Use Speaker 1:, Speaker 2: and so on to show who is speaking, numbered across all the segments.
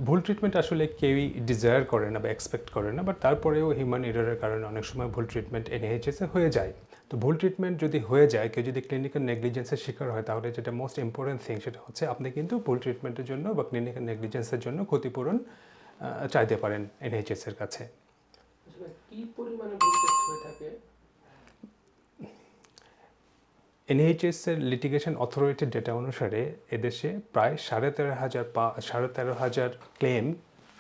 Speaker 1: ভুল ট্রিটমেন্ট আসলে কেউই ডিজায়ার করে না বা এক্সপেক্ট করে না, বাট তারপরেও হিউম্যান এররের কারণে অনেক সময় ভুল ট্রিটমেন্ট এনএইচএসে হয়ে যায়। তো ভুল ট্রিটমেন্ট যদি হয়ে যায়, কেউ যদি ক্লিনিক্যাল নেগলিজেন্সের শিকার হয়, তাহলে যেটা মোস্ট ইম্পর্টেন্ট থিং সেটা হচ্ছে আপনি কিন্তু ভুল ট্রিটমেন্টের জন্য বা ক্লিনিক্যাল নেগলিজেন্সের জন্য ক্ষতিপূরণ চাইতে পারেন এনএইচএসের কাছে।
Speaker 2: আসলে কি পরিমাণে ভুল টেস্ট হয়ে থাকে?
Speaker 1: এনএইচএসের লিটিগেশন অথরিটির ডেটা অনুসারে এদেশে প্রায় 13,500 ক্লেম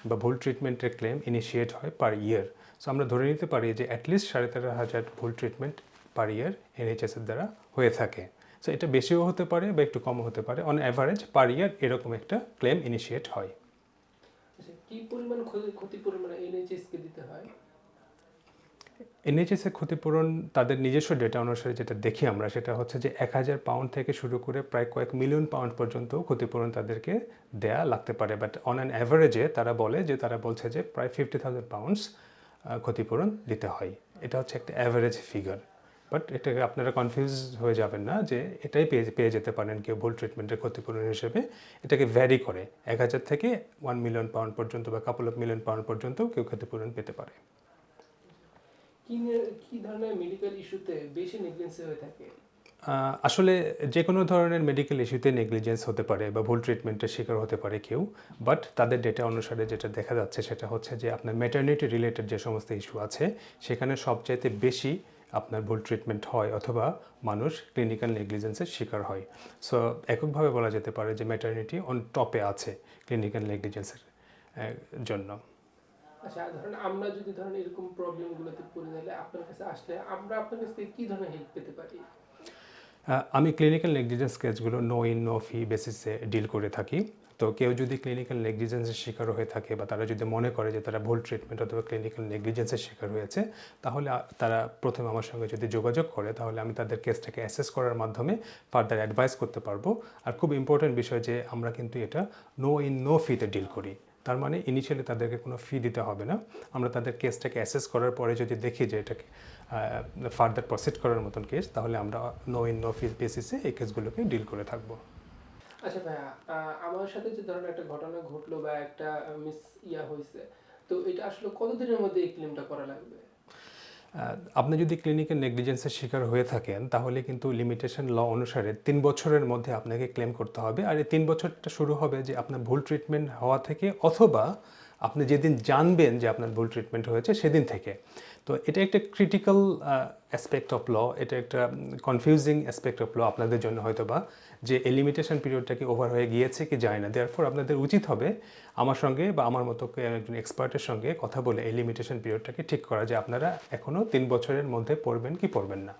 Speaker 1: বা ভুল ট্রিটমেন্টের ক্লেম ইনিশিয়েট হয় পার ইয়ার। সো আমরা ধরে নিতে পারি যে অ্যাটলিস্ট 13,500 ভুল ট্রিটমেন্ট পার ইয়ার এনএইচএসের দ্বারা হয়ে থাকে। সো এটা বেশিও হতে পারে বা একটু কমও হতে পারে, অন অ্যাভারেজ পার ইয়ার এরকম একটা ক্লেম ইনিশিয়েট হয়।
Speaker 2: কি পরিমাণ ক্ষতিপূরণ মানে এনএইচএস কে দিতে হয়?
Speaker 1: এনএইচএসের ক্ষতিপূরণ তাদের নিজস্ব ডেটা অনুসারে যেটা দেখি আমরা, সেটা হচ্ছে যে 1,000 পাউন্ড থেকে শুরু করে প্রায় কয়েক মিলিয়ন পাউন্ড পর্যন্ত ক্ষতিপূরণ তাদেরকে দেয়া লাগতে পারে। বাট অন অ্যান অ্যাভারেজে তারা বলছে যে প্রায় 50,000 পাউন্ডস ক্ষতিপূরণ দিতে হয়। এটা হচ্ছে একটা অ্যাভারেজ ফিগার। বাট এটাকে আপনারা কনফিউজ হয়ে যাবেন না যে এটাই পেয়ে যেতে পারেন কেউ ভুল ট্রিটমেন্টের ক্ষতিপূরণ হিসেবে। এটাকে ভ্যারি করে 1,000 থেকে 1 মিলিয়ন পাউন্ড পর্যন্ত বা কাপল অফ মিলিয়ন পাউন্ড পর্যন্ত কেউ ক্ষতিপূরণ পেতে পারে।
Speaker 2: কি ধরনের মেডিকেল ইস্যুতে বেশি নেগলিজেন্স হয়ে থাকে?
Speaker 1: আসলে যে কোনো ধরনের মেডিকেল ইস্যুতে নেগলিজেন্স হতে পারে বা ভুল ট্রিটমেন্টের শিকার হতে পারে কেউ। বাট তাদের ডেটা অনুসারে যেটা দেখা যাচ্ছে সেটা হচ্ছে যে আপনার ম্যাটারনিটি রিলেটেড যে সমস্ত ইস্যু আছে, সেখানে সবচাইতে বেশি আপনার ভুল ট্রিটমেন্ট হয় অথবা মানুষ ক্লিনিক্যাল নেগলিজেন্সের শিকার হয়। সো এককভাবে বলা যেতে পারে যে ম্যাটারনিটি অন টপে আছে ক্লিনিক্যাল নেগলিজেন্সের জন্য।
Speaker 2: আচ্ছা, ধরেন আমরা যদি এরকম প্রবলেমগুলোতে পড়ে গেলে আপনার কাছে আসলে আমরা আপনার কাছ থেকে কি ধরনের হেল্প পেতে পারি?
Speaker 1: আমি ক্লিনিক্যাল নেগলিজেন্স কেসগুলো নো ইন নো ফি বেসিসে ডিল করে থাকি। তো কেউ যদি ক্লিনিক্যাল নেগলিজেন্সের শিকার হয়ে থাকে বা তারা যদি মনে করে যে তারা ভুল ট্রিটমেন্ট অথবা ক্লিনিক্যাল নেগলিজেন্সের শিকার হয়েছে, তাহলে তারা প্রথমে আমার সঙ্গে যদি যোগাযোগ করে, তাহলে আমি তাদের কেসটাকে অ্যাসেস করার মাধ্যমে ফার্দার অ্যাডভাইস করতে পারবো। আর খুব ইম্পর্টেন্ট বিষয় যে আমরা কিন্তু এটা নো ইন নো ফিতে ডিল করি। তার মানে ইনিশিয়ালি তাদেরকে কোনো ফি দিতে হবে না। আমরা তাদের কেসটাকে অ্যাসেস করার পরে যদি দেখি যে এটাকে ফার্দার প্রসিড করার মতন কেস, তাহলে আমরা নো ইন নো ফি বেসিসে এই কেসগুলোকে ডিল করে থাকবো।
Speaker 2: আচ্ছা ভাইয়া, আমার সাথে যে ধরনের একটা ঘটনা ঘটলো বা একটা মিস হয়েছে, তো এটা আসলে কতদিনের মধ্যে এই ক্লেমটা করা লাগবে?
Speaker 1: আপনি যদি ক্লিনিক্যাল নেগলিজেন্সের শিকার হয়ে থাকেন, তাহলে কিন্তু লিমিটেশন ল অনুসারে 3 বছরের মধ্যে আপনাকে ক্লেম করতে হবে। আর এই 3 বছরটা শুরু হবে যে আপনার ভুল ট্রিটমেন্ট হওয়া থেকে, অথবা আপনি যেদিন জানবেন যে আপনার ভুল ট্রিটমেন্ট হয়েছে সেদিন থেকে। তো এটা একটা ক্রিটিক্যাল অ্যাসপেক্ট অফ ল, এটা একটা কনফিউজিং অ্যাসপেক্ট অফ ল আপনাদের জন্য হয়তো বা, যে এই লিমিটেশন পিরিয়ডটা কি ওভার হয়ে গিয়েছে কি যায় না। দেয়ারফর আপনাদের উচিত হবে আমার সঙ্গে বা আমার মতো একজন এক্সপার্টের সঙ্গে কথা বলে এই লিমিটেশন পিরিয়ডটাকে ঠিক করা, যে আপনারা এখনও 3 বছরের মধ্যে পড়বেন কি পড়বেন না।